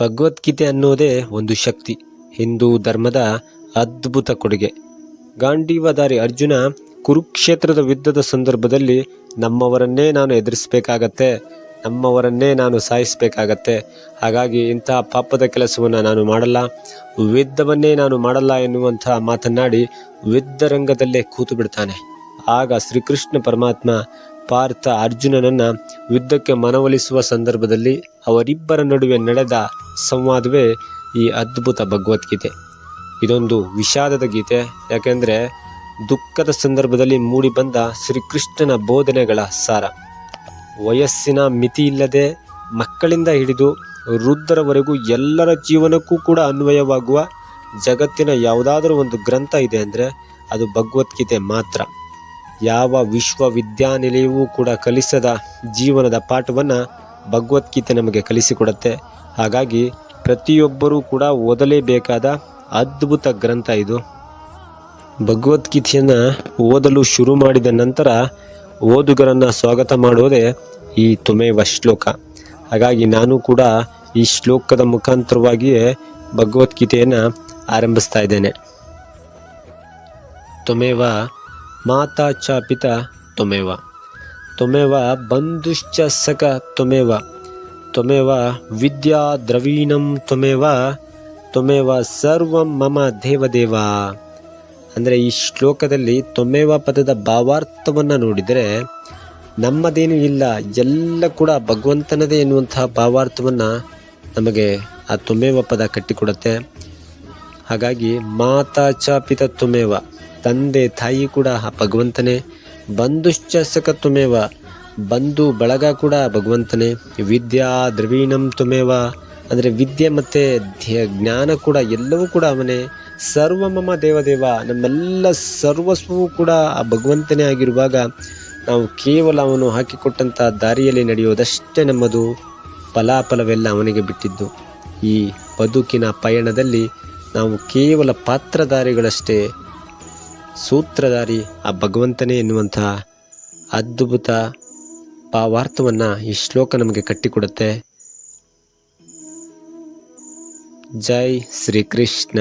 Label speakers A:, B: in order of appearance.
A: ಭಗವದ್ಗೀತೆ ಅನ್ನೋದೇ ಒಂದು ಶಕ್ತಿ, ಹಿಂದೂ ಧರ್ಮದ ಅದ್ಭುತ ಕೊಡುಗೆ. ಗಾಂಡೀವಧಾರಿ ಅರ್ಜುನ ಕುರುಕ್ಷೇತ್ರದ ಯುದ್ಧದ ಸಂದರ್ಭದಲ್ಲಿ ನಮ್ಮವರನ್ನೇ ನಾನು ಎದುರಿಸಬೇಕಾಗತ್ತೆ, ನಮ್ಮವರನ್ನೇ ನಾನು ಸಾಯಿಸಬೇಕಾಗತ್ತೆ, ಹಾಗಾಗಿ ಇಂತಹ ಪಾಪದ ಕೆಲಸವನ್ನು ನಾನು ಮಾಡಲ್ಲ, ಯುದ್ಧವನ್ನೇ ನಾನು ಮಾಡಲ್ಲ ಎನ್ನುವಂತಹ ಮಾತನ್ನಾಡಿ ಯುದ್ಧರಂಗದಲ್ಲೇ ಕೂತು ಬಿಡ್ತಾನೆ. ಆಗ ಶ್ರೀಕೃಷ್ಣ ಪರಮಾತ್ಮ ಪಾರ್ಥ ಅರ್ಜುನನನ್ನು ಯುದ್ಧಕ್ಕೆ ಮನವೊಲಿಸುವ ಸಂದರ್ಭದಲ್ಲಿ ಅವರಿಬ್ಬರ ನಡುವೆ ನಡೆದ ಸಂವಾದವೇ ಈ ಅದ್ಭುತ ಭಗವದ್ಗೀತೆ. ಇದೊಂದು ವಿಷಾದದ ಗೀತೆ, ಯಾಕೆಂದರೆ ದುಃಖದ ಸಂದರ್ಭದಲ್ಲಿ ಮೂಡಿಬಂದ ಶ್ರೀಕೃಷ್ಣನ ಬೋಧನೆಗಳ ಸಾರ. ವಯಸ್ಸಿನ ಮಿತಿ ಇಲ್ಲದೆ ಮಕ್ಕಳಿಂದ ಹಿಡಿದು ವೃದ್ಧರವರೆಗೂ ಎಲ್ಲರ ಜೀವನಕ್ಕೂ ಕೂಡ ಅನ್ವಯವಾಗುವ ಜಗತ್ತಿನ ಯಾವುದಾದರೂ ಒಂದು ಗ್ರಂಥ ಇದೆ ಅಂದರೆ ಅದು ಭಗವದ್ಗೀತೆ ಮಾತ್ರ. ಯಾವ ವಿಶ್ವವಿದ್ಯಾನಿಲಯವೂ ಕೂಡ ಕಲಿಸದ ಜೀವನದ ಪಾಠವನ್ನು ಭಗವದ್ಗೀತೆ ನಮಗೆ ಕಲಿಸಿಕೊಡುತ್ತೆ. ಹಾಗಾಗಿ ಪ್ರತಿಯೊಬ್ಬರೂ ಕೂಡ ಓದಲೇಬೇಕಾದ ಅದ್ಭುತ ಗ್ರಂಥ ಇದು. ಭಗವದ್ಗೀತೆಯನ್ನು ಓದಲು ಶುರು ಮಾಡಿದ ನಂತರ ಓದುಗರನ್ನು ಸ್ವಾಗತ ಮಾಡೋದೇ ಈ ತ್ವಮೇವ ಶ್ಲೋಕ. ಹಾಗಾಗಿ ನಾನು ಕೂಡ ಈ ಶ್ಲೋಕದ ಮುಖಾಂತರವಾಗಿಯೇ ಭಗವದ್ಗೀತೆಯನ್ನು ಆರಂಭಿಸ್ತಾ ಇದ್ದೇನೆ. ತ್ವಮೇವ ಮಾತಾ ಚ ಪಿತಾ ತ್ವಮೇವ, ತ್ವಮೇವ ಬಂಧುಶ್ಚ ಸಖ ತ್ವಮೇವ, ತ್ವಮೇವ ವಿದ್ಯಾ ದ್ರವೀಣಂ ತ್ವಮೇವ, ತ್ವಮೇವ ಸರ್ವಂ ಮಮ ದೇವದೇವ. ಅಂದರೆ ಈ ಶ್ಲೋಕದಲ್ಲಿ ತ್ವಮೇವ ಪದದ ಭಾವಾರ್ಥವನ್ನು ನೋಡಿದರೆ ನಮ್ಮದೇನೂ ಇಲ್ಲ, ಎಲ್ಲ ಕೂಡ ಭಗವಂತನದೇ ಎನ್ನುವಂತಹ ಭಾವಾರ್ಥವನ್ನು ನಮಗೆ ಆ ತ್ವಮೇವ ಪದ ಕಟ್ಟಿಕೊಡುತ್ತೆ. ಹಾಗಾಗಿ ಮಾತಾ ಚ ಪಿತಾ ತ್ವಮೇವ, ತಂದೆ ತಾಯಿ ಕೂಡ ಆ ಭಗವಂತನೇ. ಬಂಧುಶ್ಚ ಸಖ ತ್ವಮೇವ, ಬಂಧು ಬಳಗ ಕೂಡ ಭಗವಂತನೇ. ವಿದ್ಯಾ ದ್ರವೀಣಂ ತ್ವಮೇವ, ಅಂದರೆ ವಿದ್ಯೆ ಮತ್ತು ಜ್ಞಾನ ಕೂಡ ಎಲ್ಲವೂ ಕೂಡ ಅವನೇ. ಸರ್ವಮಮ ದೇವದೇವ, ನಮ್ಮೆಲ್ಲ ಸರ್ವಸ್ವವೂ ಕೂಡ ಆ ಭಗವಂತನೇ ಆಗಿರುವಾಗ ನಾವು ಕೇವಲ ಅವನು ಹಾಕಿಕೊಟ್ಟಂಥ ದಾರಿಯಲ್ಲಿ ನಡೆಯೋದಷ್ಟೇ ನಮ್ಮದು, ಫಲಾಫಲವೆಲ್ಲ ಅವನಿಗೆ ಬಿಟ್ಟಿದ್ದು. ಈ ಬದುಕಿನ ಪಯಣದಲ್ಲಿ ನಾವು ಕೇವಲ ಪಾತ್ರಧಾರಿಗಳಷ್ಟೇ, ಸೂತ್ರಧಾರಿ ಆ ಭಗವಂತನೇ ಎನ್ನುವಂತಹ ಅದ್ಭುತ ಭಾವಾರ್ಥವನ್ನು ಈ ಶ್ಲೋಕ ನಮಗೆ ಕಟ್ಟಿಕೊಡುತ್ತೆ. ಜೈ ಶ್ರೀಕೃಷ್ಣ.